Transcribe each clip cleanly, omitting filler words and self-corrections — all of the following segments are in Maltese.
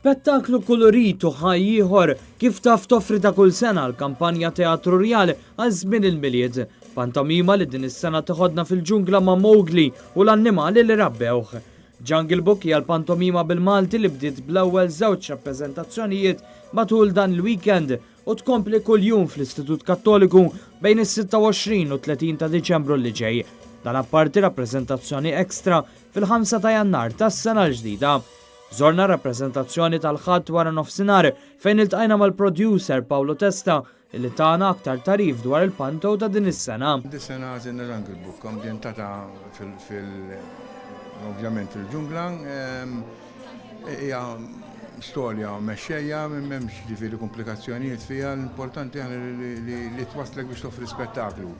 Spettaklu kolorit u ħaj ieħor kif taf toffri ta' kull sena l-kampanja Teatru Rjal għal żmien il-milied. Pantomima li din is-sena tiħodna fil-ġungla ma' Mowgli u l-annimali li rabbewh. Jungle Book hija l-pantomima bil-Malti li bdiet bl-ewwel żewġ rappreżentazzjonijiet matul dan il-weekend u tkompli kuljum fl-Istitut Kattoliku bejn is-26 u 30 ta' Diċembru li ġej. Dan apparti rappreżentazzjoni ekstra fil-5 ta' Jannar tas-sena l-ġdida. Żorna rappreżentazzjoni tal-ħadd wara nofsinhar fejn iltqajna mal-producer Paolo Testa illi tagħna aktar tarif dwar il-panto ta' din is-sena. Dis-sena għażilna Jungle Book ambjentata ovvjament fil-ġungla. Hija storja mexxejja m'hemmx ġifieri komplikazzjonijiet fiha, l-importanti li twasslek biex toffri spettaklu.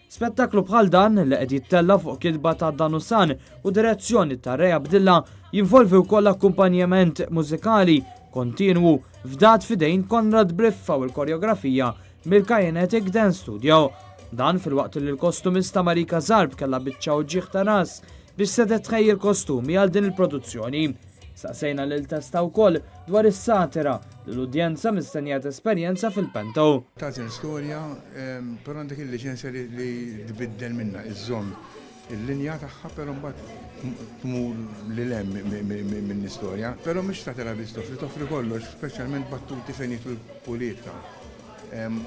Spettaklu bħal dan li qed jittella fuq kitba ta' Danusan u direzzjoni ta' Rea Bdilla jinvolvi wkoll akkumpanjament mużikali kontinwu f'dat fidejn Konrad Briffa u l-koreografija mill-Kinetic Dance Studio. Dan fil-waqt li l-kostumista Marika Zarb kellha biċċa u ġieħ ta' ras biex sedet tħejjir kostumi għal din il-produzzjoni. Saqsejna lil Testa wkoll dwar is-satira li l-udjenza mistennijat esperjenza fil-panto. Tagħti l-istorja, però għandek il-liċenzja li tbiddel minnha iż-żomm il-linja tagħha, però mbagħad tmur lil hemm mill-istorja. Però mhux tagħtilha biss toffri kollox, speċjalment battuti fejn jitlu l-politika.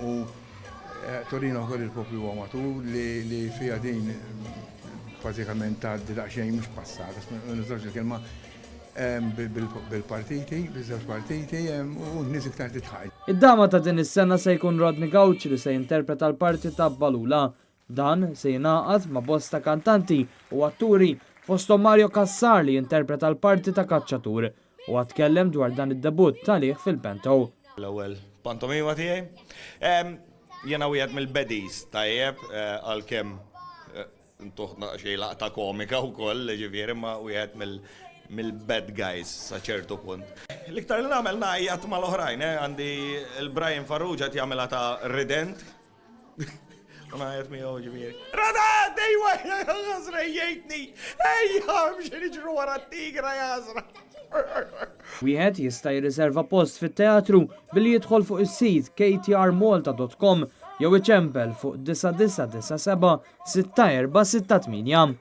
U Torino wkoll il-poplu huwa matul li fiha din bażikament tgħaddi daqsxejn mhux passata, nużawx il-kelma bil-partiti, biż-żewġ partiti u n-nies iktar titħajl. Id-dama ta' din is-sena se jkun Rodney Gauci li se jinterpreta l-parti ta' Balula. Dan se jingħaqad ma' bosta kantanti u atturi fosthom Mario Kassar li jinterpreta l-parti ta' Kaċċatur u għatkellem dwar dan id-debut talih fil-panto. L-ewwel pantomima tiegħi. Jiena wieħed mill-bedis tajjeb għalkemm intuħna xi laqta komika wkoll, ġifieri ma wieħed mill-bad guys sa ċertu punt. L-iktar li nagħmel ngħajjat mal-oħrajn, għandi il-Brian Farrugia qed jagħmilha ta' Rident. U ngħajjat miegħu ġifieri. Radad, ejwa ħasra jgħidni! Ejja, mxi niġru wara t-tigra jasra. Wieħed jista' jirriserva post fit-teatru billi jidħol fuq is-sit ktrmalta.com jew iċempel fuq 9997 6468.